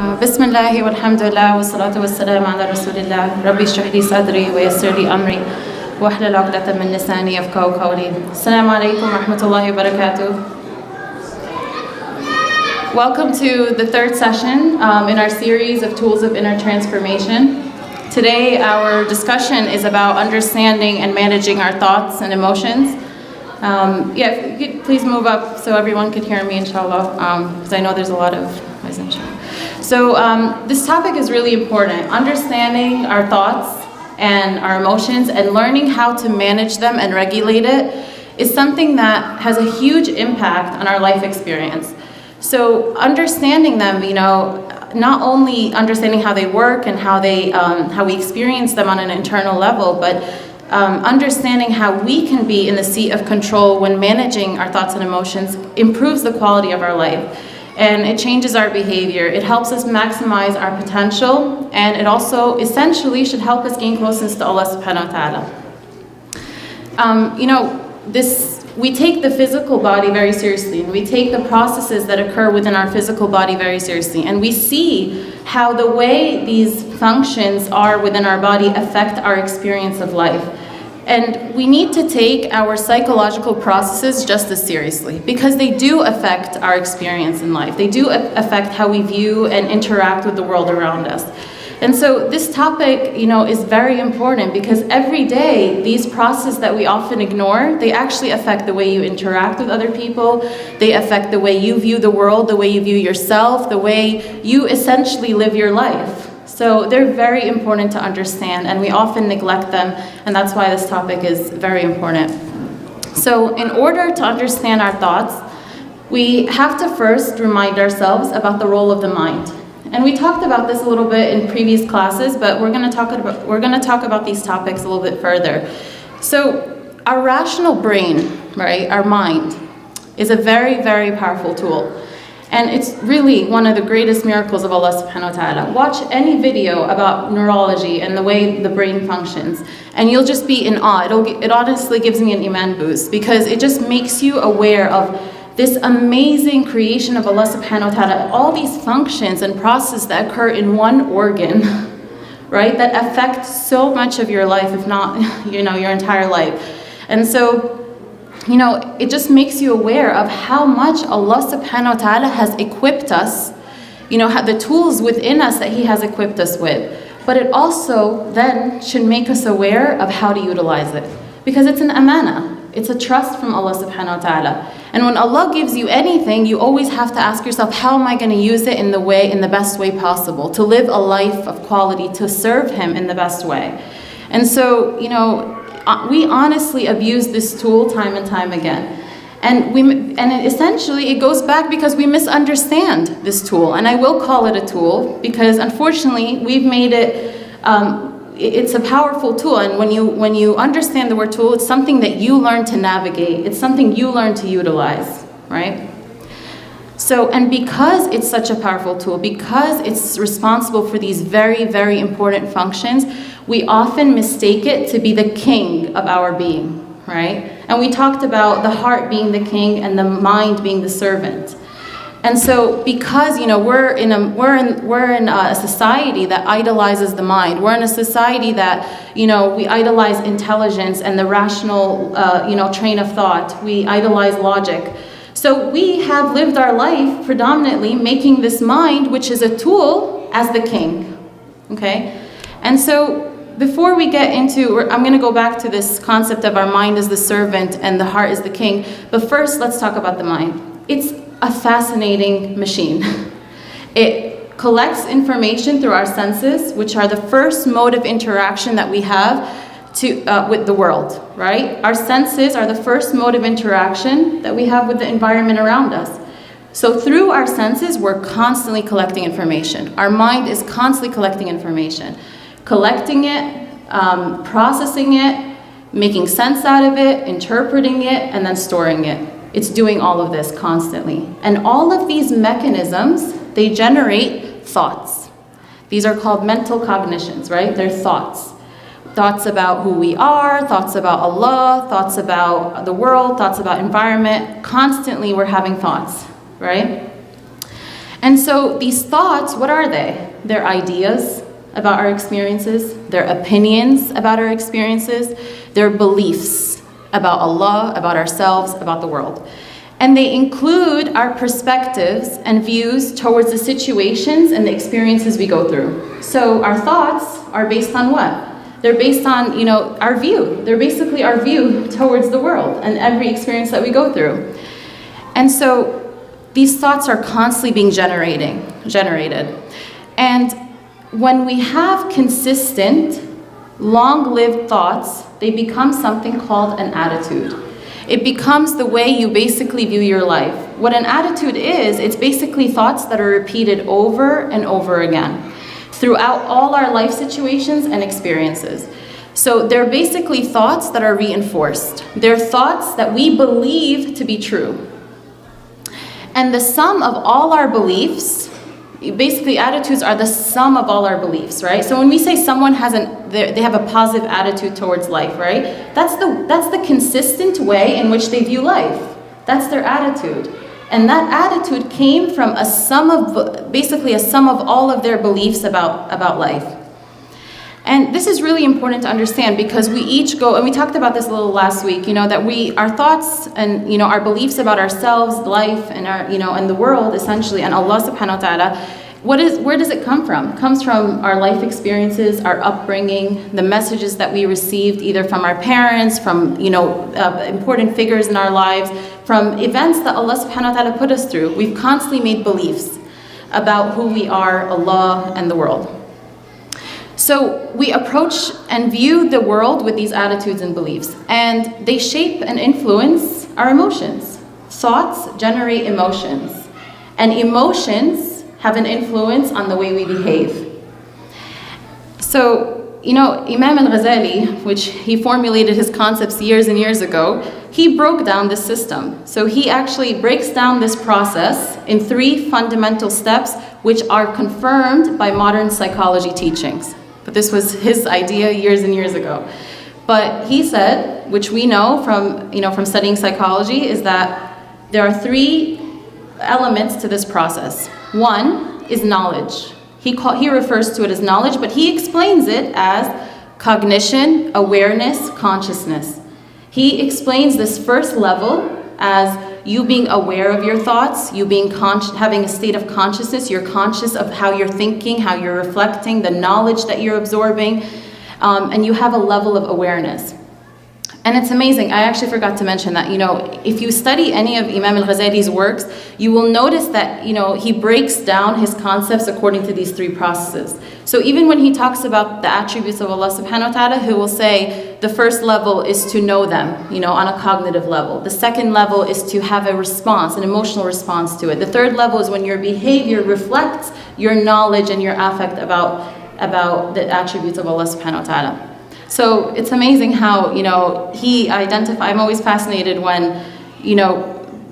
بسم الله والحمد لله والصلاة والسلام على رسول الله ربي اشرح لي صدري ويسر لي أمري واحلل عقدة من لساني يفقهوا قولي. السلام عليكم ورحمة الله وبركاته. Welcome to the third session in our series of Tools of Inner Transformation. Today our discussion is about understanding and managing our thoughts and emotions. If you could please move up so everyone could hear me, inshallah, because I know there's a lot of noise, inshallah. So this topic is really important. Understanding our thoughts and our emotions and learning how to manage them and regulate it is something that has a huge impact on our life experience. So understanding them, not only understanding how they work and how we experience them on an internal level, but understanding how we can be in the seat of control when managing our thoughts and emotions improves the quality of our life. And it changes our behavior. It helps us maximize our potential, and it also essentially should help us gain closeness to Allah subhanahu wa ta'ala. We take the physical body very seriously, and we take the processes that occur within our physical body very seriously, and we see how the way these functions are within our body affect our experience of life. And we need to take our psychological processes just as seriously, because they do affect our experience in life. They do affect how we view and interact with the world around us. And so this topic, is very important, because every day these processes that we often ignore, they actually affect the way you interact with other people. They affect the way you view the world, the way you view yourself, the way you essentially live your life. So they're very important to understand, and we often neglect them, and that's why this topic is very important. So in order to understand our thoughts, we have to first remind ourselves about the role of the mind. And we talked about this a little bit in previous classes, but we're going to talk about these topics a little bit further. So our rational brain, right, our mind, is a very, very powerful tool. And it's really one of the greatest miracles of Allah subhanahu wa ta'ala. Watch any video about neurology and the way the brain functions, and you'll just be in awe. It honestly gives me an iman boost, because it just makes you aware of this amazing creation of Allah subhanahu wa ta'ala, all these functions and processes that occur in one organ, right, that affect so much of your life, if not, your entire life. And so, it just makes you aware of how much Allah subhanahu wa ta'ala has equipped us, the tools within us that He has equipped us with. But it also then should make us aware of how to utilize it, because it's an amana. It's a trust from Allah subhanahu wa ta'ala. And when Allah gives you anything, you always have to ask yourself, how am I going to use it in the best way possible, to live a life of quality, to serve Him in the best way. And so, we honestly abuse this tool time and time again. And essentially it goes back because we misunderstand this tool. And I will call it a tool because unfortunately we've made it, it's a powerful tool. And when you understand the word tool, it's something that you learn to navigate. It's something you learn to utilize, right? So, and because it's such a powerful tool, because it's responsible for these very, very important functions, we often mistake it to be the king of our being, right? And we talked about the heart being the king and the mind being the servant. And so, because we're in a society that idolizes the mind. We're in a society that we idolize intelligence and the rational train of thought. We idolize logic. So we have lived our life predominantly making this mind, which is a tool, as the king. Okay, and so before we get into, I'm going to go back to this concept of our mind as the servant and the heart is the king. But first, let's talk about the mind. It's a fascinating machine. It collects information through our senses, which are the first mode of interaction that we have with the world, right? Our senses are the first mode of interaction that we have with the environment around us. So through our senses, we're constantly collecting information. Our mind is constantly collecting information. Collecting it, processing it, making sense out of it, interpreting it, and then storing it. It's doing all of this constantly. And all of these mechanisms, they generate thoughts. These are called mental cognitions, right? They're thoughts. Thoughts about who we are, thoughts about Allah, thoughts about the world, thoughts about environment. Constantly we're having thoughts, right? And so these thoughts, what are they? They're ideas about our experiences, they're opinions about our experiences, they're beliefs about Allah, about ourselves, about the world. And they include our perspectives and views towards the situations and the experiences we go through. So our thoughts are based on what? They're based on, our view. They're basically our view towards the world and every experience that we go through. And so these thoughts are constantly being generated. And when we have consistent, long-lived thoughts, they become something called an attitude. It becomes the way you basically view your life. What an attitude is, it's basically thoughts that are repeated over and over again throughout all our life situations and experiences. So they're basically thoughts that are reinforced. They're thoughts that we believe to be true. And the sum of all our beliefs, basically attitudes are the sum of all our beliefs, right? So when we say someone they have a positive attitude towards life, right? That's the consistent way in which they view life. That's their attitude. And that attitude came from a sum of all of their beliefs about life. And this is really important to understand because we each go, and we talked about this a little last week, that our thoughts and, our beliefs about ourselves, life, and our, and the world, essentially, and Allah subhanahu wa ta'ala, where does it come from? It comes from our life experiences, our upbringing, the messages that we received either from our parents, from, important figures in our lives, from events that Allah subhanahu wa ta'ala put us through. We've constantly made beliefs about who we are, Allah, and the world. So we approach and view the world with these attitudes and beliefs, and they shape and influence our emotions. Thoughts generate emotions, and emotions have an influence on the way we behave. So, Imam al-Ghazali, which he formulated his concepts years and years ago, he broke down this system. So he actually breaks down this process in 3 fundamental steps, which are confirmed by modern psychology teachings. But this was his idea years and years ago. But he said, which we know from studying psychology, is that there are 3 elements to this process. One is knowledge. He refers to it as knowledge, but he explains it as cognition, awareness, consciousness. He explains this first level as you being aware of your thoughts, you being having a state of consciousness, you're conscious of how you're thinking, how you're reflecting, the knowledge that you're absorbing, and you have a level of awareness. And it's amazing, I actually forgot to mention that, if you study any of Imam al-Ghazali's works, you will notice that, he breaks down his concepts according to these 3 processes. So even when he talks about the attributes of Allah subhanahu wa ta'ala, he will say the first level is to know them, on a cognitive level. The second level is to have a response, an emotional response to it. The third level is when your behavior reflects your knowledge and your affect about the attributes of Allah subhanahu wa ta'ala. So it's amazing how, I'm always fascinated when,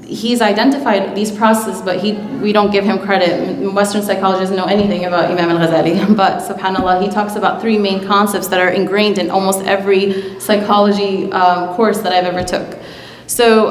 he's identified these processes, but we don't give him credit. Western psychologists don't know anything about Imam al-Ghazali, but subhanAllah, he talks about 3 main concepts that are ingrained in almost every psychology course that I've ever took. So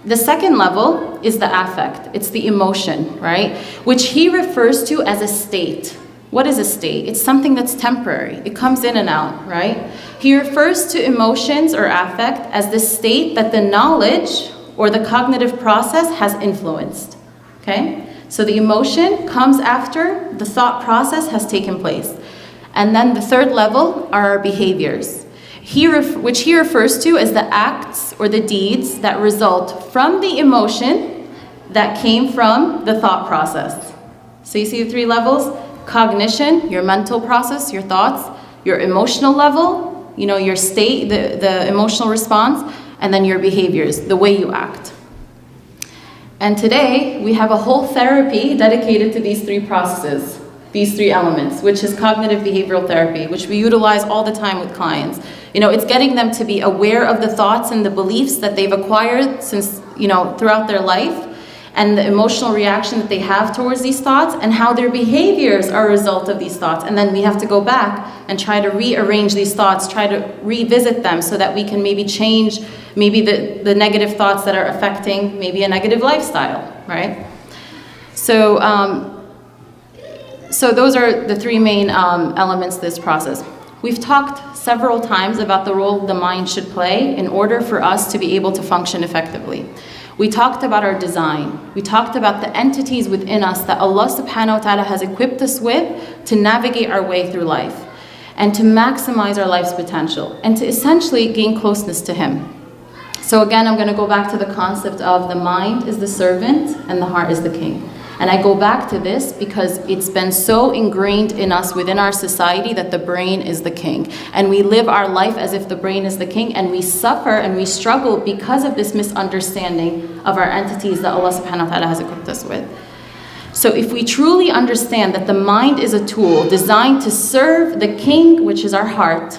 the second level is the affect. It's the emotion, right? Which he refers to as a state. What is a state? It's something that's temporary. It comes in and out, right? He refers to emotions or affect as the state that the knowledge or the cognitive process has influenced, okay? So the emotion comes after the thought process has taken place. And then the third level are our behaviors, which he refers to as the acts or the deeds that result from the emotion that came from the thought process. So you see the 3 levels? Cognition, your mental process, your thoughts, your emotional level, your state, the emotional response, and then your behaviors, the way you act. And today, we have a whole therapy dedicated to these 3 processes, these 3 elements, which is cognitive behavioral therapy, which we utilize all the time with clients. It's getting them to be aware of the thoughts and the beliefs that they've acquired since, throughout their life, and the emotional reaction that they have towards these thoughts, and how their behaviors are a result of these thoughts. And then we have to go back and try to rearrange these thoughts, try to revisit them so that we can maybe change the negative thoughts that are affecting maybe a negative lifestyle, right? So those are the three main elements of this process. We've talked several times about the role the mind should play in order for us to be able to function effectively. We talked about our design. We talked about the entities within us that Allah subhanahu wa ta'ala has equipped us with to navigate our way through life and to maximize our life's potential and to essentially gain closeness to Him. So again, I'm going to go back to the concept of the mind is the servant and the heart is the king. And I go back to this because it's been so ingrained in us within our society that the brain is the king. And we live our life as if the brain is the king, and we suffer and we struggle because of this misunderstanding of our entities that Allah subhanahu wa ta'ala has equipped us with. So if we truly understand that the mind is a tool designed to serve the king, which is our heart,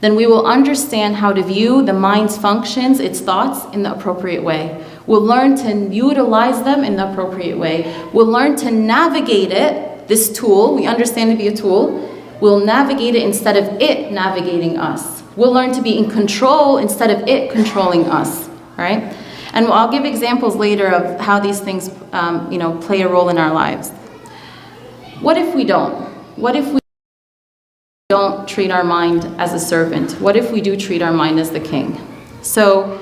then we will understand how to view the mind's functions, its thoughts, in the appropriate way. We'll learn to utilize them in the appropriate way. We'll learn to navigate it, this tool, we understand to be a tool. We'll navigate it instead of it navigating us. We'll learn to be in control instead of it controlling us, right? And I'll give examples later of how these things play a role in our lives. What if we don't? What if we don't treat our mind as a servant? What if we do treat our mind as the king? So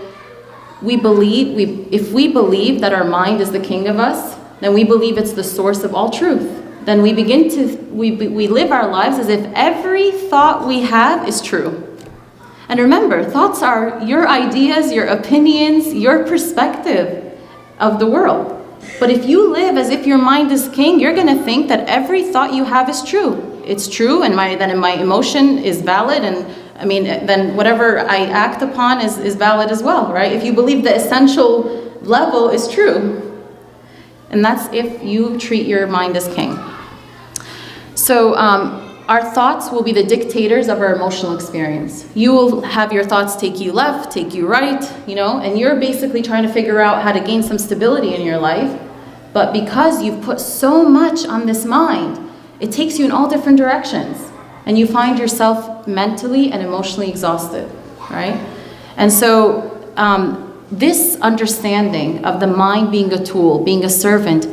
if we believe that our mind is the king of us, then we believe it's the source of all truth. Then we live our lives as if every thought we have is true. And remember, thoughts are your ideas, your opinions, your perspective of the world. But if you live as if your mind is king, you're going to think that every thought you have is true. It's true, and my emotion is valid, and then whatever I act upon is valid as well, right? If you believe the essential level is true. And that's if you treat your mind as king. So our thoughts will be the dictators of our emotional experience. You will have your thoughts take you left, take you right, and you're basically trying to figure out how to gain some stability in your life. But because you've put so much on this mind, it takes you in all different directions. And you find yourself mentally and emotionally exhausted, right? And so this understanding of the mind being a tool, being a servant,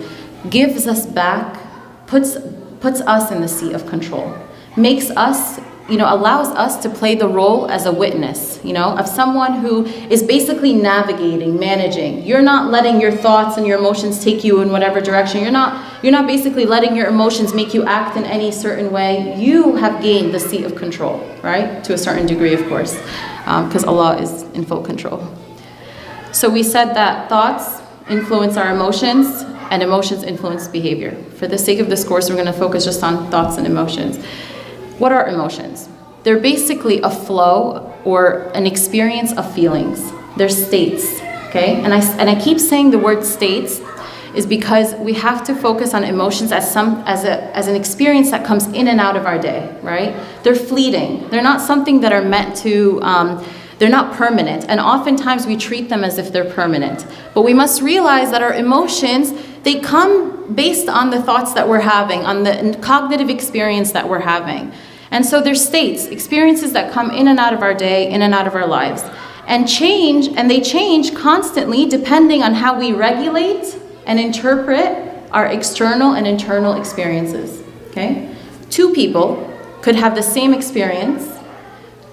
gives us back, puts us in the seat of control, makes us, allows us to play the role as a witness, of someone who is basically navigating, managing. You're not letting your thoughts and your emotions take you in whatever direction. You're not basically letting your emotions make you act in any certain way. You have gained the seat of control, right? To a certain degree, of course, because Allah is in full control. So we said that thoughts influence our emotions, and emotions influence behavior. For the sake of this course, we're going to focus just on thoughts and emotions. What are emotions? They're basically a flow or an experience of feelings. They're states, okay? And I keep saying the word states is because we have to focus on emotions as an experience that comes in and out of our day, right? They're fleeting. They're not something that are meant to, they're not permanent. And oftentimes we treat them as if they're permanent. But we must realize that our emotions, they come based on the thoughts that we're having, on the cognitive experience that we're having. And so they're states, experiences that come in and out of our day, in and out of our lives. And they change constantly depending on how we regulate and interpret our external and internal experiences, okay? Two people could have the same experience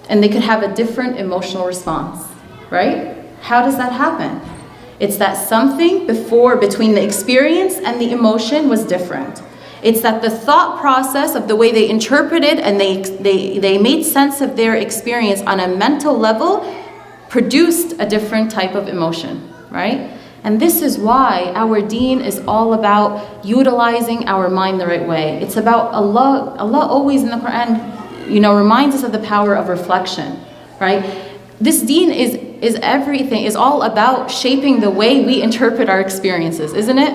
and they could have a different emotional response, right? How does that happen? It's that something between the experience and the emotion was different. It's that the thought process of the way they interpreted and they made sense of their experience on a mental level produced a different type of emotion, right? And this is why our deen is all about utilizing our mind the right way. It's about Allah always in the Quran, reminds us of the power of reflection, right? This deen is everything, is all about shaping the way we interpret our experiences, isn't it?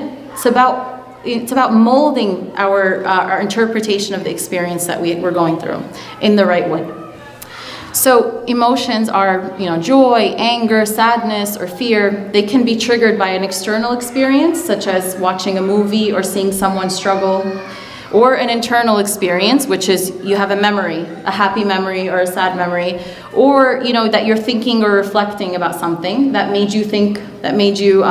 It's about molding our interpretation of the experience that we're going through in the right way. So emotions are, joy, anger, sadness, or fear. They can be triggered by an external experience, such as watching a movie or seeing someone struggle, or an internal experience, which is you have a memory, a happy memory or a sad memory, or that you're thinking or reflecting about something that made you think, that made you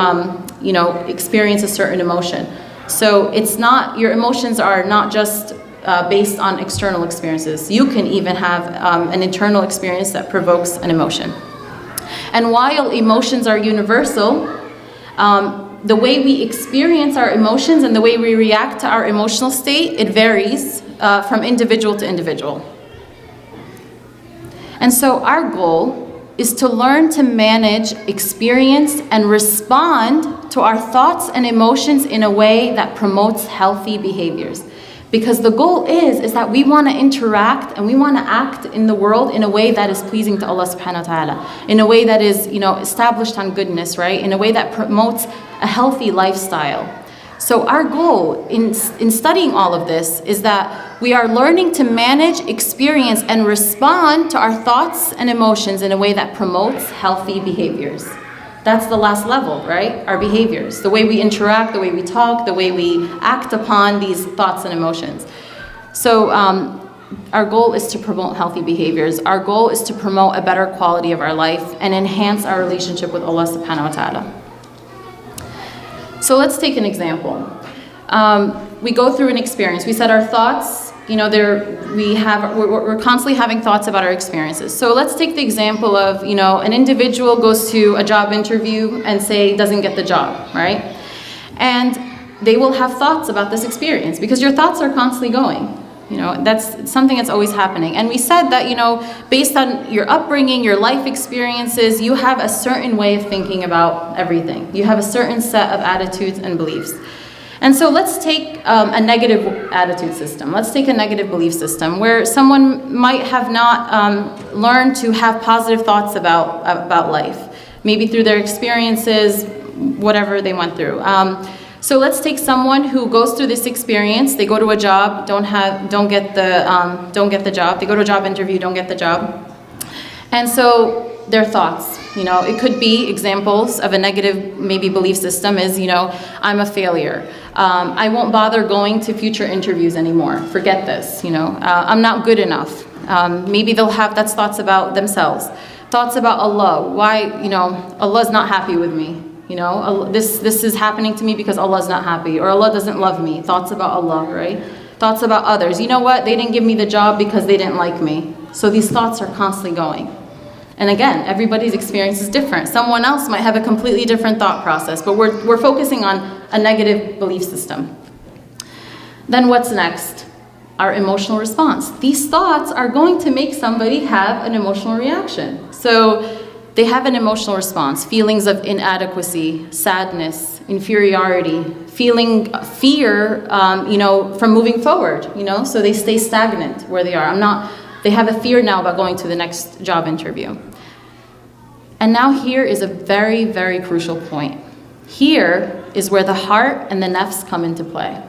experience a certain emotion. So it's not, your emotions are not just based on external experiences. You can even have an internal experience that provokes an emotion. And while emotions are universal, the way we experience our emotions and the way we react to our emotional state, it varies from individual to individual. And so our goal is to learn to manage, experience, and respond to our thoughts and emotions in a way that promotes healthy behaviors. Because the goal is that we want to interact and we want to act in the world in a way that is pleasing to Allah subhanahu wa ta'ala, in a way that is, established on goodness, right? In a way that promotes a healthy lifestyle. So our goal in studying all of this is that we are learning to manage, experience, and respond to our thoughts and emotions in a way that promotes healthy behaviors. That's the last level, right? Our behaviors, the way we interact, the way we talk, the way we act upon these thoughts and emotions. So our goal is to promote healthy behaviors. Our goal is to promote a better quality of our life and enhance our relationship with Allah subhanahu wa ta'ala. So let's take an example. We go through an experience. We said our thoughts, we're constantly having thoughts about our experiences. So let's take the example of, an individual goes to a job interview and say doesn't get the job, right? And they will have thoughts about this experience because your thoughts are constantly going. That's something that's always happening. And we said that, based on your upbringing, your life experiences, you have a certain way of thinking about everything. You have a certain set of attitudes and beliefs. And so let's take a negative attitude system. Let's take a negative belief system where someone might have not learned to have positive thoughts about life, maybe through their experiences, whatever they went through. So let's take someone who goes through this experience. They go to a job, don't get the job. They go to a job interview, don't get the job. And so their thoughts, it could be examples of a negative maybe belief system is, I'm a failure. I won't bother going to future interviews anymore. Forget this, I'm not good enough. Maybe that's thoughts about themselves. Thoughts about Allah. Why, Allah's not happy with me. This is happening to me because Allah's not happy, or Allah doesn't love me. Thoughts about Allah, right? Thoughts about others. You know what? They didn't give me the job because they didn't like me. So these thoughts are constantly going. And again, everybody's experience is different. Someone else might have a completely different thought process, but we're focusing on a negative belief system. Then what's next? Our emotional response. These thoughts are going to make somebody have an emotional reaction. So they have an emotional response, feelings of inadequacy, sadness, inferiority, feeling fear, from moving forward, so they stay stagnant where they are. They have a fear now about going to the next job interview. And now here is a very, very crucial point. Here is where the heart and the nafs come into play.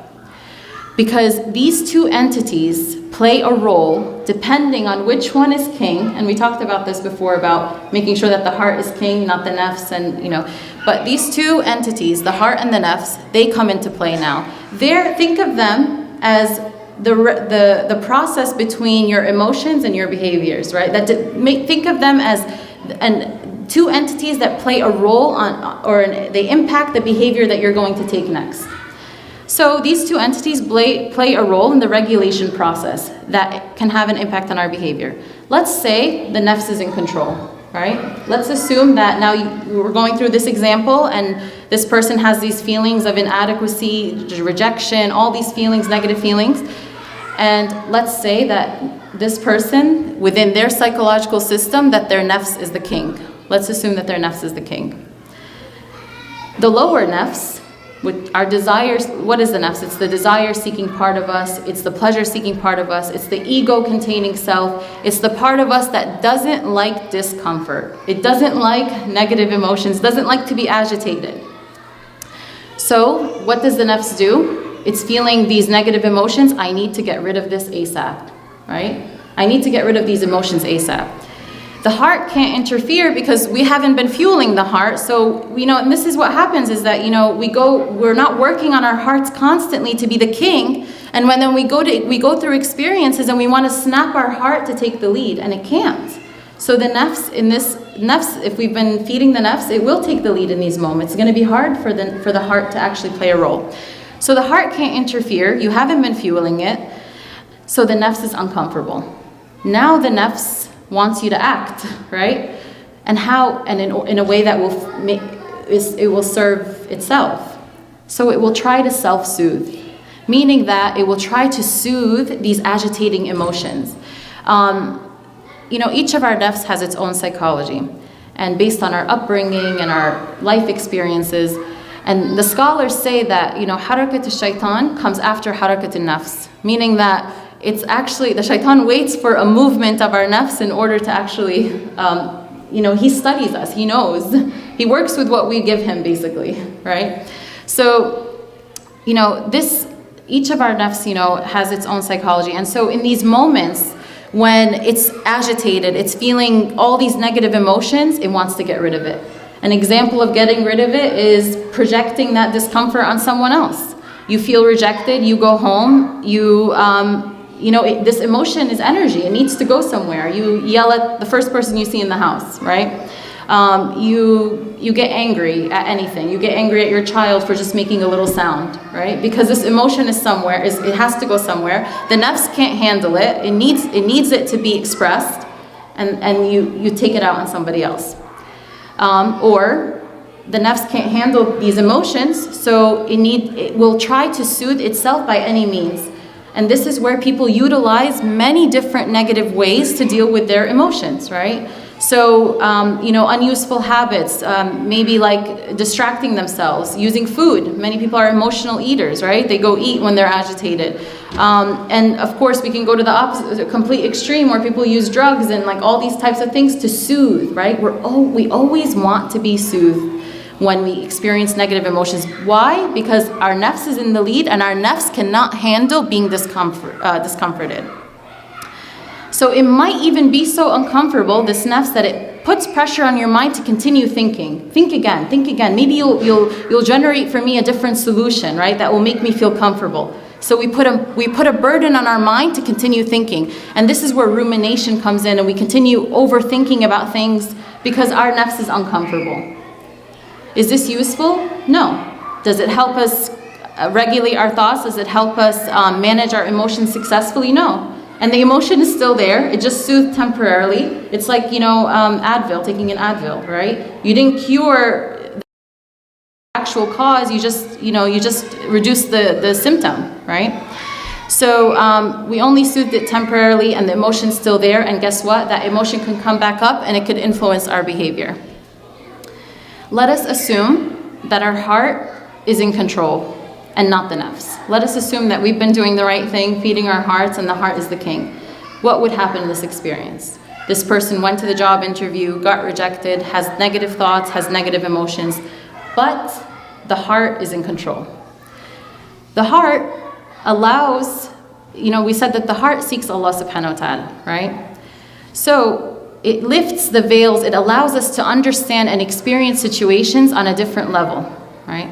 Because these two entities play a role depending on which one is king, and we talked about this before about making sure that the heart is king, not the nafs, but these two entities, the heart and the nafs, they come into play now. Think of them as the process between your emotions and your behaviors, right? Think of them as two entities that play a role or they impact the behavior that you're going to take next. So these two entities play a role in the regulation process that can have an impact on our behavior. Let's say the nafs is in control, right? Let's assume that now we're going through this example and this person has these feelings of inadequacy, rejection, all these feelings, negative feelings. And let's say that this person, within their psychological system, that their nafs is the king. Let's assume that their nafs is the king. The lower nafs, with our desires, what is the nafs? It's the desire-seeking part of us. It's the pleasure-seeking part of us. It's the ego-containing self. It's the part of us that doesn't like discomfort. It doesn't like negative emotions, doesn't like to be agitated. So what does the nafs do? It's feeling these negative emotions. I need to get rid of this ASAP, right? I need to get rid of these emotions ASAP. The heart can't interfere because we haven't been fueling the heart. So, and this is what happens is that, we're not working on our hearts constantly to be the king. And then we go through experiences and we want to snap our heart to take the lead, and it can't. So the nafs, if we've been feeding the nafs, it will take the lead in these moments. It's going to be hard for the heart to actually play a role. So the heart can't interfere. You haven't been fueling it. So the nafs is uncomfortable. Now the nafs wants you to act, right? And how? And in a way that it will serve itself. So it will try to self-soothe, meaning that it will try to soothe these agitating emotions. Each of our nafs has its own psychology, and based on our upbringing and our life experiences. And the scholars say that, harakat al-shaitan comes after harakat al-nafs, meaning that it's actually, the shaitan waits for a movement of our nafs in order to actually, he studies us, he knows. He works with what we give him, basically, right? So, each of our nafs, has its own psychology. And so in these moments, when it's agitated, it's feeling all these negative emotions, it wants to get rid of it. An example of getting rid of it is projecting that discomfort on someone else. You feel rejected, you go home, this emotion is energy, it needs to go somewhere. You yell at the first person you see in the house, right? You get angry at anything. You get angry at your child for just making a little sound, right? Because this emotion is somewhere, it has to go somewhere. The nafs can't handle it. It needs it to be expressed, and you take it out on somebody else. Or the nafs can't handle these emotions, so it will try to soothe itself by any means. And this is where people utilize many different negative ways to deal with their emotions, right? So, unuseful habits, maybe like distracting themselves, using food. Many people are emotional eaters, right? They go eat when they're agitated. And of course, we can go to the opposite, complete extreme, where people use drugs and like all these types of things to soothe, right? We always want to be soothed when we experience negative emotions. Why? Because our nafs is in the lead, and our nafs cannot handle being discomforted. So it might even be so uncomfortable, this nafs, that it puts pressure on your mind to continue thinking. Think again. Maybe you'll generate for me a different solution, right? That will make me feel comfortable. So we put a burden on our mind to continue thinking. And this is where rumination comes in, and we continue overthinking about things because our nafs is uncomfortable. Is this useful? No. Does it help us regulate our thoughts? Does it help us manage our emotions successfully? No. And the emotion is still there. It just soothed temporarily. It's like, Advil, taking an Advil, right? You didn't cure the actual cause. You just reduced the symptom, right? So we only soothed it temporarily, and the emotion's still there. And guess what? That emotion can come back up, and it could influence our behavior. Let us assume that our heart is in control and not the nafs. Let us assume that we've been doing the right thing, feeding our hearts, and the heart is the king. What would happen in this experience? This person went to the job interview, got rejected, has negative thoughts, has negative emotions, but the heart is in control. The heart allows, we said that the heart seeks Allah subhanahu wa ta'ala, right? So it lifts the veils, it allows us to understand and experience situations on a different level, right?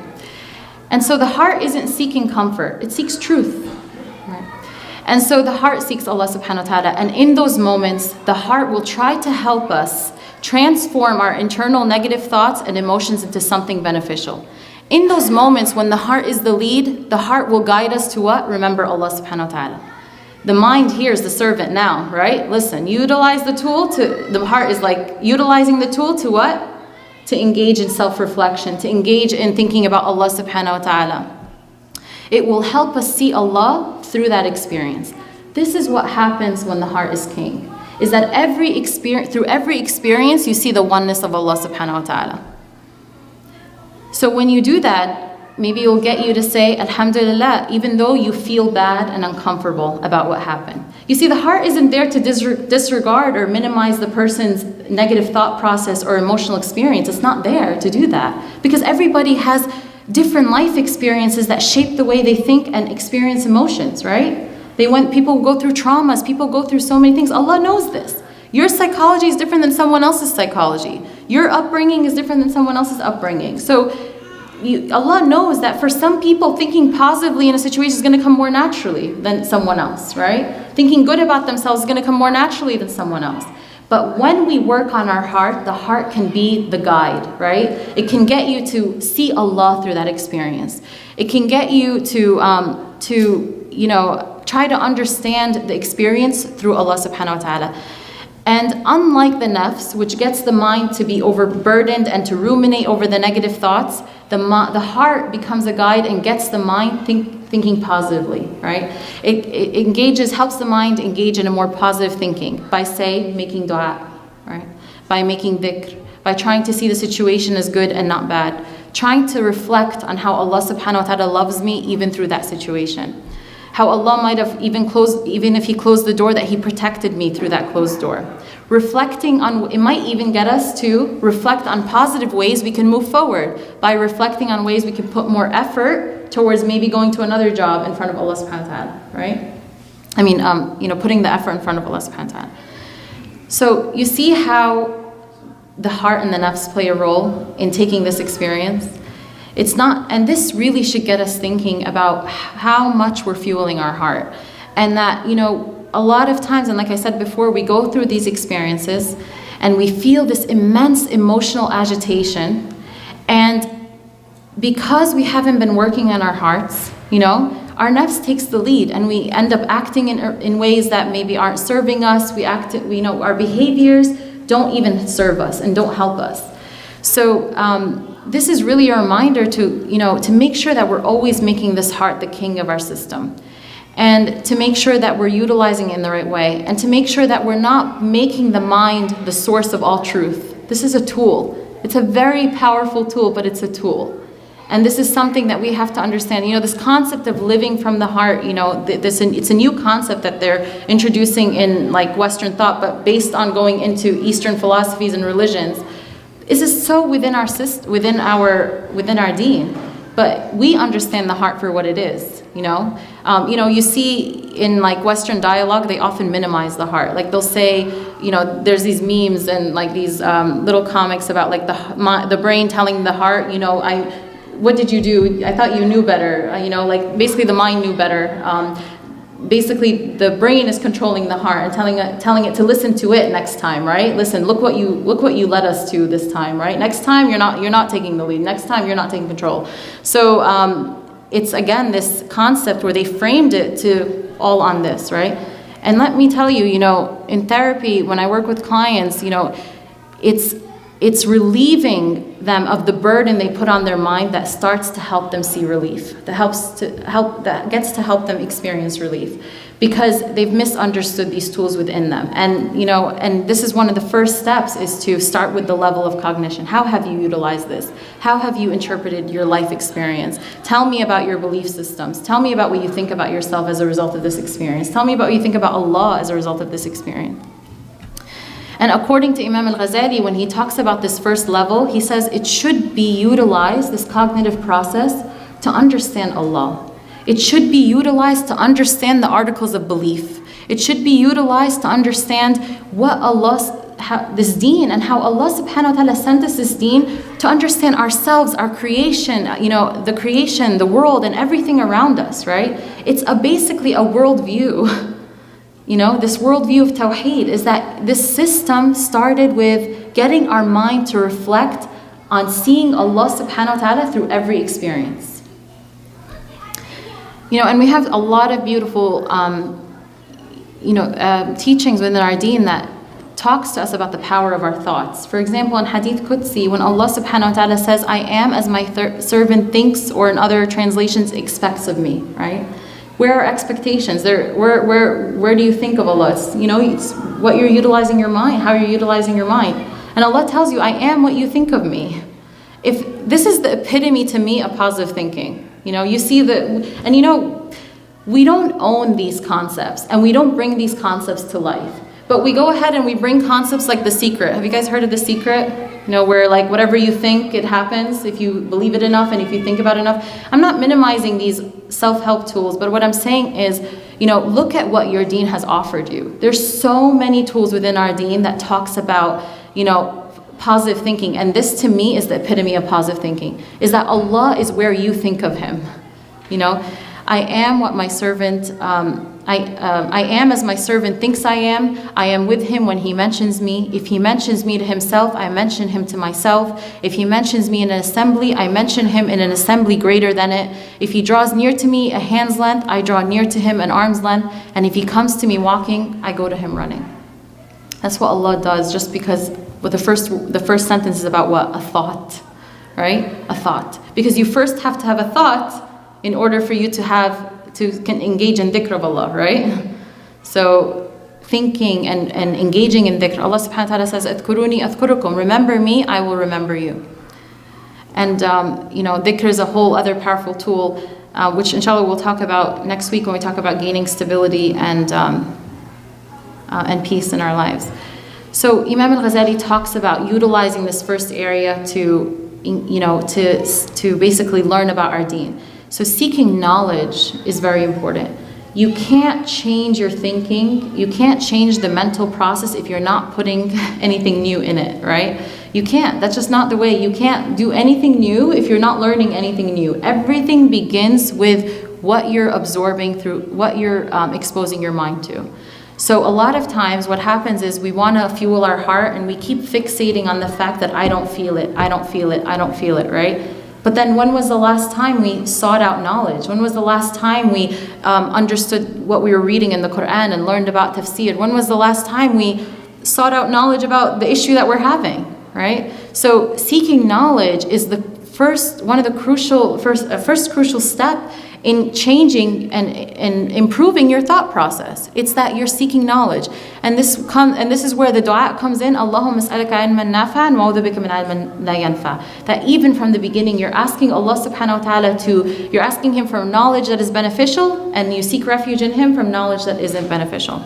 And so the heart isn't seeking comfort, it seeks truth, right? And so the heart seeks Allah subhanahu wa ta'ala, and in those moments, the heart will try to help us transform our internal negative thoughts and emotions into something beneficial. In those moments when the heart is the lead, the heart will guide us to what? Remember Allah subhanahu wa ta'ala. The mind here is the servant now, right? Listen, utilize the tool the heart is like utilizing the tool to what? To engage in self-reflection, to engage in thinking about Allah subhanahu wa ta'ala. It will help us see Allah through that experience. This is what happens when the heart is king, is that through every experience you see the oneness of Allah subhanahu wa ta'ala. So when you do that, maybe it will get you to say, Alhamdulillah, even though you feel bad and uncomfortable about what happened. You see, the heart isn't there to disregard or minimize the person's negative thought process or emotional experience. It's not there to do that. Because everybody has different life experiences that shape the way they think and experience emotions, right? People go through traumas, people go through so many things. Allah knows this. Your psychology is different than someone else's psychology. Your upbringing is different than someone else's upbringing. So Allah knows that for some people, thinking positively in a situation is going to come more naturally than someone else, right? Thinking good about themselves is going to come more naturally than someone else. But when we work on our heart, the heart can be the guide, right? It can get you to see Allah through that experience. It can get you to try to understand the experience through Allah subhanahu wa ta'ala. And unlike the nafs, which gets the mind to be overburdened and to ruminate over the negative thoughts, the heart becomes a guide and gets the mind thinking positively, right? It helps the mind engage in a more positive thinking by, say, making dua, right? By making dhikr, by trying to see the situation as good and not bad, trying to reflect on how Allah subhanahu wa ta'ala loves me even through that situation. How Allah might have even if He closed the door, that He protected me through that closed door. Reflecting on, it might even get us to reflect on positive ways we can move forward by reflecting on ways we can put more effort towards maybe going to another job in front of Allah subhanahu wa ta'ala, right? I mean, putting the effort in front of Allah subhanahu wa ta'ala. So you see how the heart and the nafs play a role in taking this experience. It's not, and this really should get us thinking about how much we're fueling our heart. And that, a lot of times, and like I said before, we go through these experiences and we feel this immense emotional agitation. And because we haven't been working on our hearts, our nafs takes the lead and we end up acting in ways that maybe aren't serving us. Our behaviors don't even serve us and don't help us. So, this is really a reminder to make sure that we're always making this heart the king of our system, and to make sure that we're utilizing it in the right way, and to make sure that we're not making the mind the source of all truth. This is a tool. It's a very powerful tool, but it's a tool. And this is something that we have to understand. This concept of living from the heart, it's a new concept that they're introducing in Western thought, but based on going into Eastern philosophies and religions. This is so within our deen, but we understand the heart for what it is. You see in Western dialogue, they often minimize the heart. They'll say, there's these memes and these little comics about the brain telling the heart, what did you do? I thought you knew better. Basically the mind knew better. Basically the brain is controlling the heart and telling it to listen to it next time, right? Listen, look what you led us to this time, right? Next time you're not taking the lead. Next time you're not taking control. So it's again this concept where they framed it to all on this, right? And let me tell you, in therapy when I work with clients, it's relieving them of the burden they put on their mind that starts to help them see relief, that gets to help them experience relief, because they've misunderstood these tools within them. And and this is one of the first steps, is to start with the level of cognition. How have you utilized this? How have you interpreted your life experience? Tell me about your belief systems. Tell me about what you think about yourself as a result of this experience. Tell me about what you think about Allah as a result of this experience. And according to Imam al-Ghazali, when he talks about this first level, he says it should be utilized, this cognitive process, to understand Allah. It should be utilized to understand the articles of belief. It should be utilized to understand what this deen, and how Allah subhanahu wa ta'ala sent us this deen to understand ourselves, our creation, the creation, the world, and everything around us, right? It's basically a worldview. This worldview of Tawheed is that this system started with getting our mind to reflect on seeing Allah subhanahu wa ta'ala through every experience. And we have a lot of beautiful, teachings within our deen that talks to us about the power of our thoughts. For example, in Hadith Qudsi, when Allah subhanahu wa ta'ala says, I am as my servant thinks, or in other translations, expects of me, right? Where are expectations? Where do you think of Allah? It's what you're utilizing your mind, how you're utilizing your mind. And Allah tells you, I am what you think of me. If this is the epitome to me of positive thinking. You see we don't own these concepts, and we don't bring these concepts to life. But we go ahead and we bring concepts like The Secret. Have you guys heard of The Secret? Where whatever you think, it happens if you believe it enough and if you think about it enough. I'm not minimizing these self-help tools, but what I'm saying is, look at what your deen has offered you. There's so many tools within our deen that talks about, positive thinking. And this to me is the epitome of positive thinking, is that Allah is where you think of Him. I am what my servant, I am as my servant thinks I am. I am with him when he mentions me. If he mentions me to himself, I mention him to myself. If he mentions me in an assembly, I mention him in an assembly greater than it. If he draws near to me a hand's length, I draw near to him an arm's length. And if he comes to me walking, I go to him running. That's what Allah does, just because the first sentence is about what? A thought, right? A thought. Because you first have to have a thought in order for you to engage in dhikr of Allah, right? So thinking and engaging in dhikr. Allah subhanahu wa ta'ala says, "Adhkuruni adhkurukum." Remember me, I will remember you. And dhikr is a whole other powerful tool, which inshallah we'll talk about next week when we talk about gaining stability and peace in our lives. So Imam al-Ghazali talks about utilizing this first area to basically learn about our deen. So seeking knowledge is very important. You can't change your thinking, you can't change the mental process if you're not putting anything new in it, right? You can't. That's just not the way. You can't do anything new if you're not learning anything new. Everything begins with what you're absorbing through, what you're exposing your mind to. So a lot of times what happens is we want to fuel our heart and we keep fixating on the fact that I don't feel it, I don't feel it, I don't feel it, right? But then when was the last time we sought out knowledge? When was the last time we understood what we were reading in the Quran and learned about tafsir? When was the last time we sought out knowledge about the issue that we're having, right? So seeking knowledge is the first crucial step in changing and improving your thought process. It's that you're seeking knowledge. And this is where the dua comes in. Allahumma as'aluka ilman nafa'an wa a'udhu bika min ilmin la yanfa. That even from the beginning you're asking Allah subhanahu wa ta'ala you're asking him for knowledge that is beneficial, and you seek refuge in him from knowledge that isn't beneficial.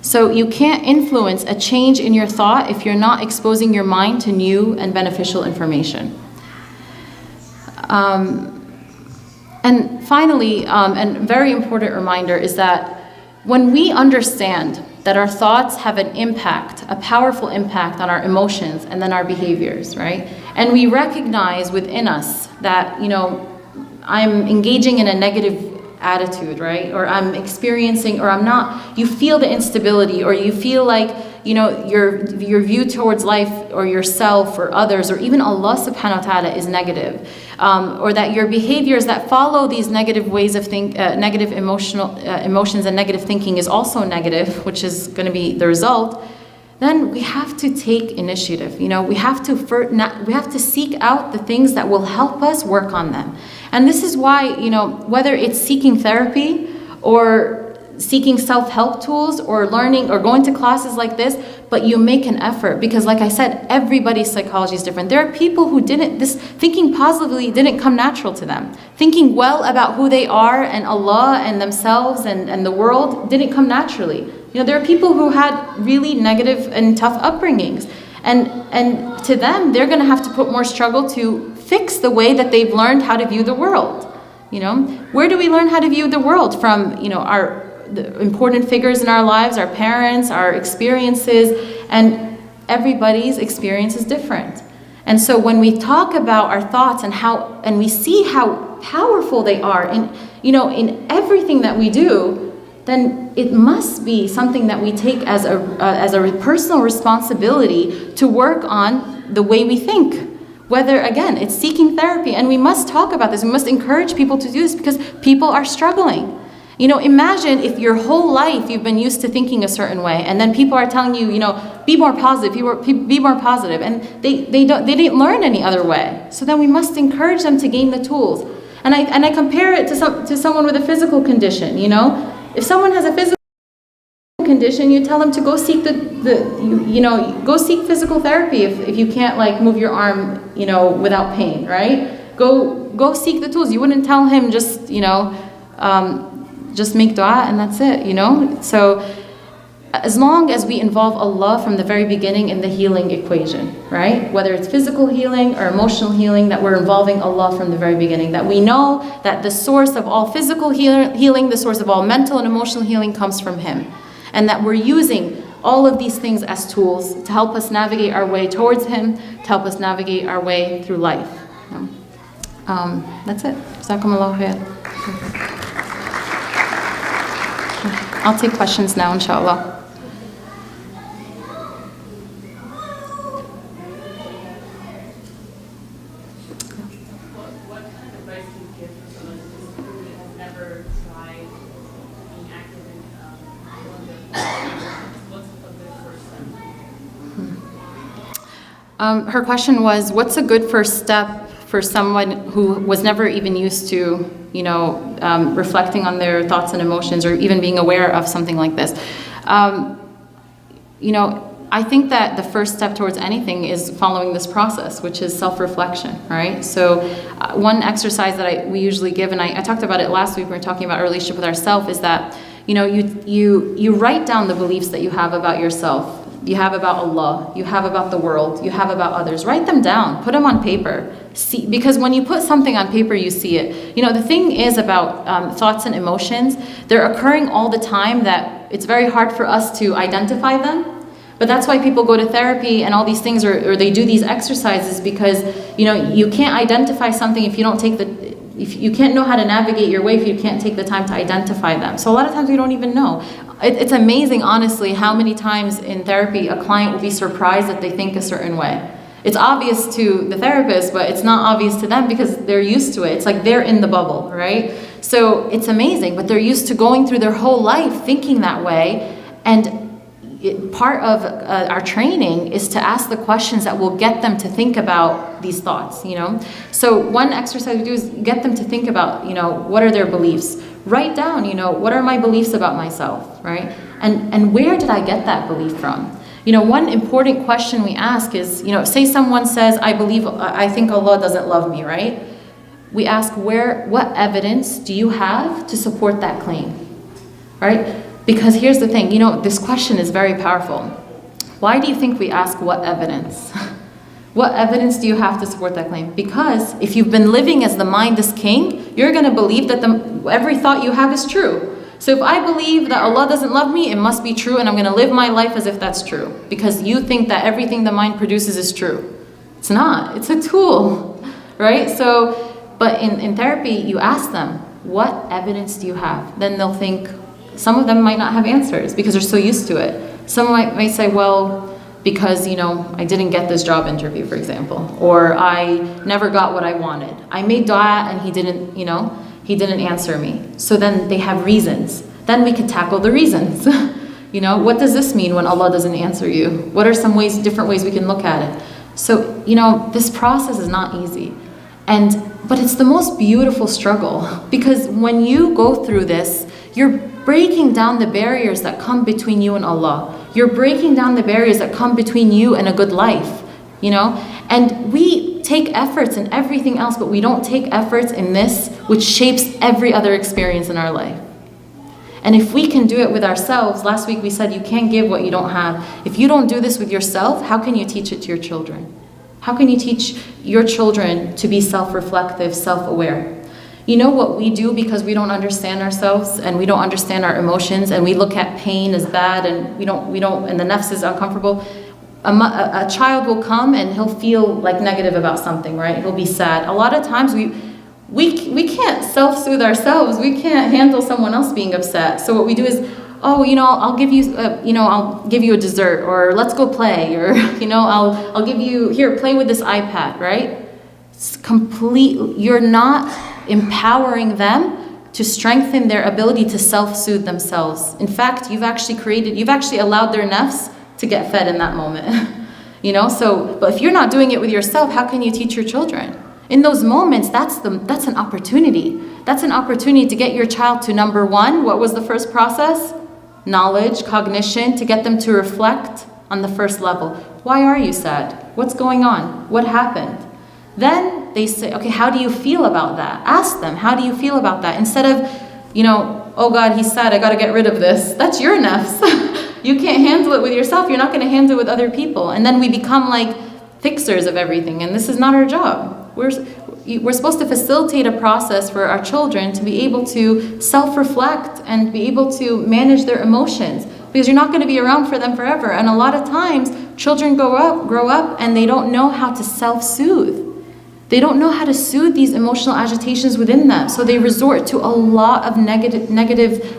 So you can't influence a change in your thought if you're not exposing your mind to new and beneficial information. And finally, and very important reminder is that when we understand that our thoughts have an impact, a powerful impact on our emotions and then our behaviors, right? And we recognize within us that, I'm engaging in a negative attitude, right? Or I'm experiencing, or I'm not, you feel the instability, or you feel like, your view towards life or yourself or others or even Allah subhanahu wa ta'ala is negative, or that your behaviors that follow these negative ways of negative emotions and negative thinking is also negative, which is going to be the result, then we have to take initiative. We have to seek out the things that will help us work on them. And this is why, whether it's seeking therapy or seeking self-help tools or learning or going to classes like this, but you make an effort, because like I said, everybody's psychology is different. There are people who thinking positively didn't come natural to them. Thinking well about who they are and Allah and themselves and the world didn't come naturally. There are people who had really negative and tough upbringings. And to them, they're going to have to put more struggle to fix the way that they've learned how to view the world. Where do we learn how to view the world? From, the important figures in our lives, our parents, our experiences, and everybody's experience is different. And so when we talk about our thoughts and we see how powerful they are in everything that we do, then it must be something that we take as a personal responsibility to work on the way we think. Whether, again, it's seeking therapy, and we must talk about this. We must encourage people to do this because people are struggling. Imagine if your whole life you've been used to thinking a certain way, and then people are telling you, be more positive, be more positive, and they didn't learn any other way. So then we must encourage them to gain the tools. And I compare it to someone with a physical condition. If someone has a physical condition, you tell them to go seek go seek physical therapy if you can't move your arm without pain, right? Go seek the tools. You wouldn't tell him just make dua and that's it, So as long as we involve Allah from the very beginning in the healing equation, right? Whether it's physical healing or emotional healing, that we're involving Allah from the very beginning. That we know that the source of all physical healing, the source of all mental and emotional healing comes from Him. And that we're using all of these things as tools to help us navigate our way towards Him, to help us navigate our way through life. That's it. Jazakumullahu khair. I'll take questions now, inshallah. Her question was, what's a good first step for someone who was never even used to, reflecting on their thoughts and emotions, or even being aware of something like this? I think that the first step towards anything is following this process, which is self-reflection, right? So one exercise that we usually give, and I talked about it last week, we were talking about our relationship with ourselves, is that, you write down the beliefs that you have about yourself. You have about Allah, you have about the world, you have about others. Write them down, put them on paper. See, because when you put something on paper, you see it. The thing is about thoughts and emotions, they're occurring all the time that it's very hard for us to identify them. But that's why people go to therapy and all these things, or they do these exercises, because you can't identify something if you don't take if you can't know how to navigate your way if you can't take the time to identify them. So a lot of times we don't even know. It's amazing, honestly, how many times in therapy a client will be surprised that they think a certain way. It's obvious to the therapist, but it's not obvious to them because they're used to it. It's like they're in the bubble, right? So it's amazing, but they're used to going through their whole life thinking that way. And part of our training is to ask the questions that will get them to think about these thoughts, So one exercise we do is get them to think about, what are their beliefs? Write down, what are my beliefs about myself, right? And where did I get that belief from? One important question we ask is, say someone says, I think Allah doesn't love me, right? We ask, what evidence do you have to support that claim, right? Because here's the thing, this question is very powerful. Why do you think we ask what evidence? What evidence do you have to support that claim? Because if you've been living as the mind is king, you're going to believe that every thought you have is true. So if I believe that Allah doesn't love me, it must be true, and I'm going to live my life as if that's true. Because you think that everything the mind produces is true. It's not. It's a tool, right? So, but in therapy, you ask them, what evidence do you have? Then they'll think, some of them might not have answers because they're so used to it. Some might say, well, because, I didn't get this job interview, for example, or I never got what I wanted. I made dua and he didn't answer me. So then they have reasons. Then we can tackle the reasons. What does this mean when Allah doesn't answer you? What are some different ways we can look at it? So, this process is not easy. But it's the most beautiful struggle, because when you go through this, you're breaking down the barriers that come between you and Allah. You're breaking down the barriers that come between you and a good life, And we take efforts in everything else, but we don't take efforts in this, which shapes every other experience in our life. And if we can do it with ourselves, last week we said you can't give what you don't have. If you don't do this with yourself, how can you teach it to your children? How can you teach your children to be self-reflective, self-aware? What we do because we don't understand ourselves and we don't understand our emotions, and we look at pain as bad, and we don't, and the nafs is uncomfortable. A child will come and he'll feel like negative about something, right? He'll be sad. A lot of times we can't self-soothe ourselves. We can't handle someone else being upset. So what we do is, I'll give you, I'll give you a dessert, or let's go play, or I'll give you, here, play with this iPad, right? It's you're not empowering them to strengthen their ability to self-soothe themselves. In fact, you've actually allowed their nafs to get fed in that moment. But if you're not doing it with yourself, how can you teach your children? In those moments, that's an opportunity. That's an opportunity to get your child to, number one, what was the first process? Knowledge, cognition, to get them to reflect on the first level. Why are you sad? What's going on? What happened? Then they say, okay, how do you feel about that? Ask them, how do you feel about that? Instead of, oh God, he's sad, I got to get rid of this. That's your nafs. You can't handle it with yourself. You're not going to handle it with other people. And then we become like fixers of everything. And this is not our job. We're supposed to facilitate a process for our children to be able to self-reflect and be able to manage their emotions. Because you're not going to be around for them forever. And a lot of times, children grow up and they don't know how to self-soothe. They don't know how to soothe these emotional agitations within them. So they resort to a lot of negative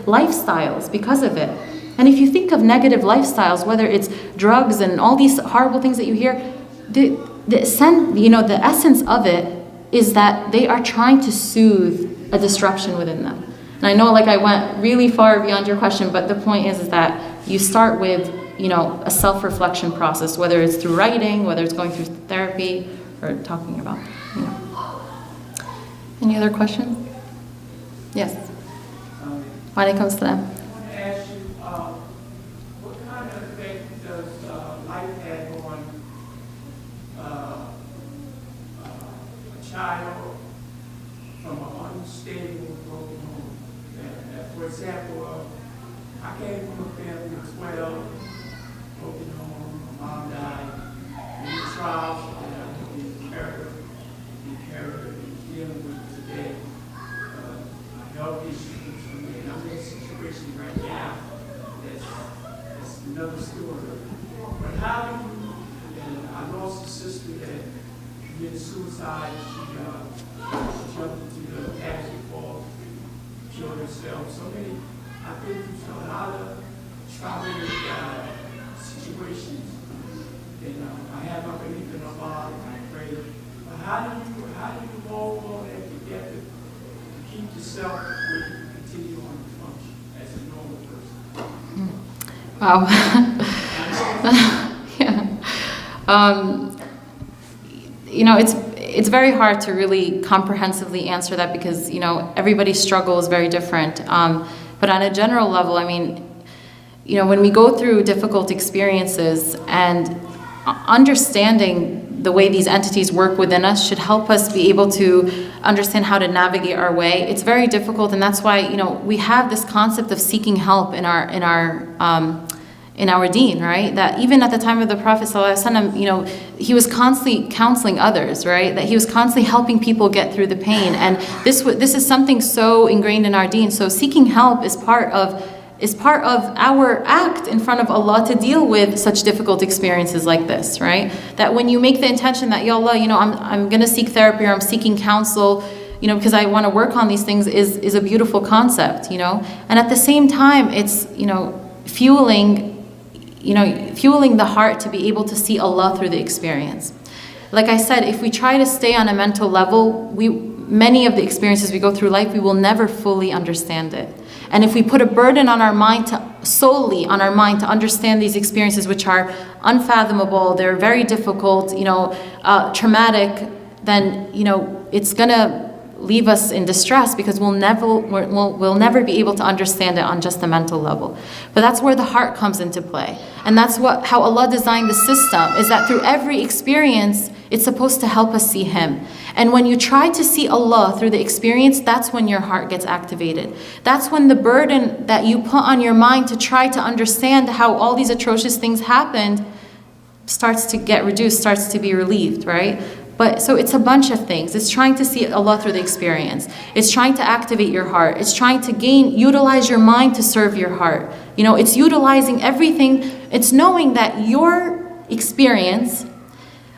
lifestyles because of it. And if you think of negative lifestyles, whether it's drugs and all these horrible things that you hear, the essence of it is that they are trying to soothe a disruption within them. And I know, like, I went really far beyond your question, but the point is that you start with, a self-reflection process, whether it's through writing, whether it's going through therapy, or talking about, Any other questions? Yes. Walaikum assalam. Child from an unstable, broken home. For example, I came from a family of 12, broken home, my mom died, and the trials that inherited, dealing with today, health issues, and I'm in a situation right now that's another story. But how do you, and I lost a sister that committed suicide. She jumped into the basketball, killed herself. I've been through a lot of traumatic situations. And I have my belief in Allah and I pray. But how do you hold all that together to keep yourself where you can continue on to function as a normal person? Wow. Yeah. It's very hard to really comprehensively answer that because, everybody's struggle is very different. But on a general level, when we go through difficult experiences and understanding the way these entities work within us should help us be able to understand how to navigate our way. It's very difficult, and that's why, we have this concept of seeking help in our deen, right? That even at the time of the Prophet ﷺ, he was constantly counseling others, right? That he was constantly helping people get through the pain. And this is something so ingrained in our deen. So seeking help is part of our act in front of Allah to deal with such difficult experiences like this, right? That when you make the intention that, Ya Allah, I'm going to seek therapy or I'm seeking counsel, because I want to work on these things is a beautiful concept, And at the same time, it's, fueling the heart to be able to see Allah through the experience. Like I said, if we try to stay on a mental level, many of the experiences we go through life, we will never fully understand it. And if we put a burden on our mind solely on our mind to understand these experiences, which are unfathomable, they're very difficult, traumatic, then it's gonna leave us in distress because we'll never be able to understand it on just the mental level. But that's where the heart comes into play. And that's how Allah designed the system, is that through every experience, it's supposed to help us see Him. And when you try to see Allah through the experience, that's when your heart gets activated. That's when the burden that you put on your mind to try to understand how all these atrocious things happened starts to get reduced, starts to be relieved, right? But so it's a bunch of things. It's trying to see Allah through the experience. It's trying to activate your heart. It's trying to utilize your mind to serve your heart. It's utilizing everything. It's knowing that your experience,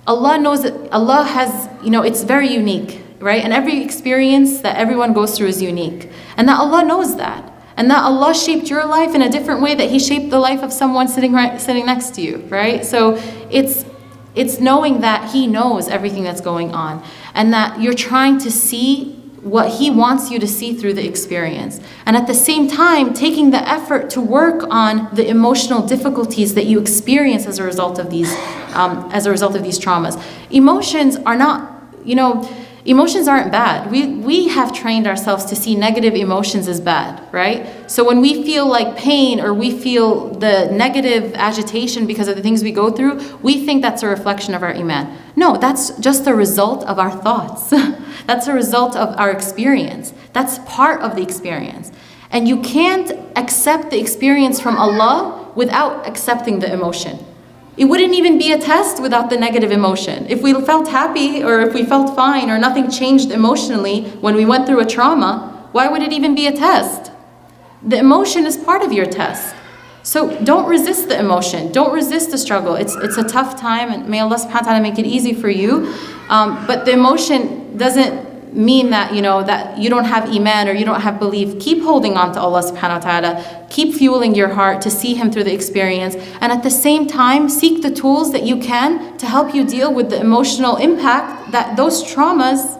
Allah knows that Allah has, it's very unique, right? And every experience that everyone goes through is unique. And that Allah knows that. And that Allah shaped your life in a different way that He shaped the life of someone sitting next to you, right? So it's knowing that He knows everything that's going on and that you're trying to see what He wants you to see through the experience. And at the same time, taking the effort to work on the emotional difficulties that you experience as a result of these traumas. Emotions are not, emotions aren't bad. We have trained ourselves to see negative emotions as bad, right? So when we feel like pain or we feel the negative agitation because of the things we go through, we think that's a reflection of our iman. No, that's just a result of our thoughts. That's a result of our experience. That's part of the experience. And you can't accept the experience from Allah without accepting the emotion. It wouldn't even be a test without the negative emotion. If we felt happy or if we felt fine or nothing changed emotionally when we went through a trauma, why would it even be a test? The emotion is part of your test. So don't resist the emotion. Don't resist the struggle. It's a tough time, and may Allah subhanahu wa ta'ala make it easy for you. But the emotion doesn't mean that, that you don't have iman or you don't have belief. Keep holding on to Allah subhanahu wa ta'ala. Keep fueling your heart to see Him through the experience. And at the same time, seek the tools that you can to help you deal with the emotional impact that those traumas,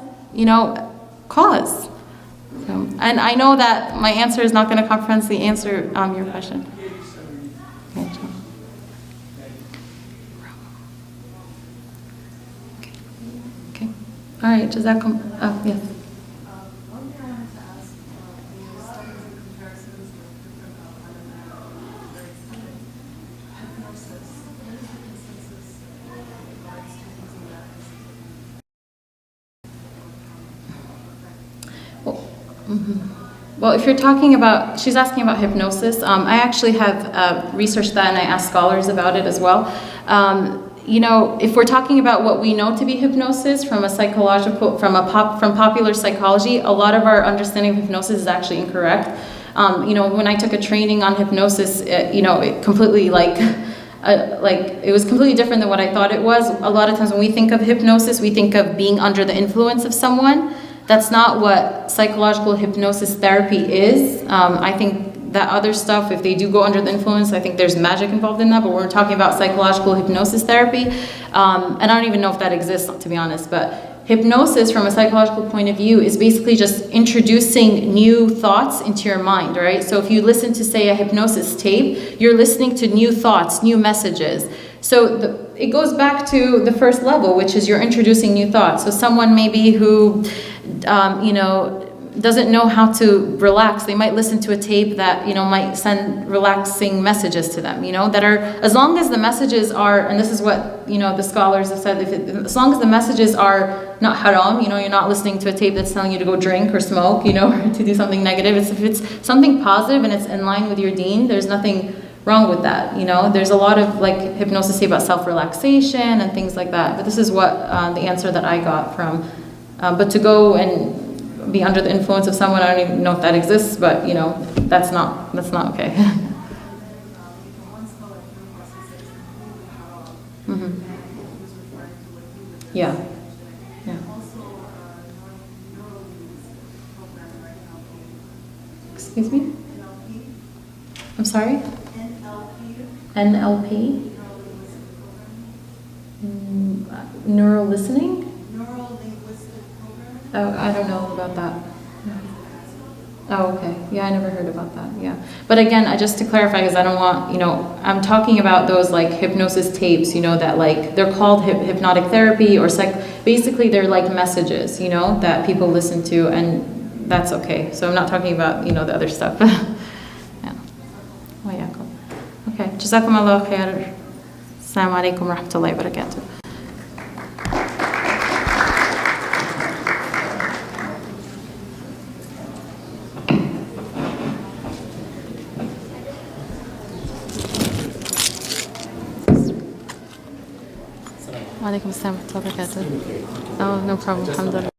cause. And I know that my answer is not going to comprehensively answer your question. Okay. All right. Jazakum. Yes. One thing I wanted to ask, your studies and comparisons with different various hypnosis. What is the consensus in regards to using that as Well, if you're talking about, she's asking about hypnosis. I actually have researched that, and I asked scholars about it as well. If we're talking about what we know to be hypnosis from a psychological, from popular psychology, a lot of our understanding of hypnosis is actually incorrect. When I took a training on hypnosis, it completely it was completely different than what I thought it was. A lot of times when we think of hypnosis, we think of being under the influence of someone. That's not what psychological hypnosis therapy is. I think that other stuff, if they do go under the influence, I think there's magic involved in that, but we're talking about psychological hypnosis therapy. And I don't even know if that exists, to be honest, but hypnosis from a psychological point of view is basically just introducing new thoughts into your mind, right? So if you listen to, say, a hypnosis tape, you're listening to new thoughts, new messages. So it goes back to the first level, which is you're introducing new thoughts. So someone maybe who, doesn't know how to relax, they might listen to a tape that, might send relaxing messages to them, that are, as long as the messages are, and this is what, the scholars have said, as long as the messages are not haram, you're not listening to a tape that's telling you to go drink or smoke, or to do something negative. If it's something positive and it's in line with your deen, there's nothing wrong with that. There's a lot of hypnosis say about self-relaxation and things like that, but this is what the answer that I got from, but to go and be under the influence of someone, I don't even know if that exists, but that's not okay. Yeah. Excuse me? I'm sorry? NLP? Neural listening? Oh, I don't know about that. Oh, okay. Yeah, I never heard about that. Yeah. But again, just to clarify, because I don't want, I'm talking about those hypnosis tapes, that they're called hypnotic therapy or basically they're messages, that people listen to, and that's okay. So I'm not talking about, the other stuff. Yeah. Okay. Jazakum Allah khair. Assalamu alaikum wa rahmatullahi wa barakatuh. Alaikum assalam wa rahmatullahi wa barakatuh. Oh, no problem. Alhamdulillah.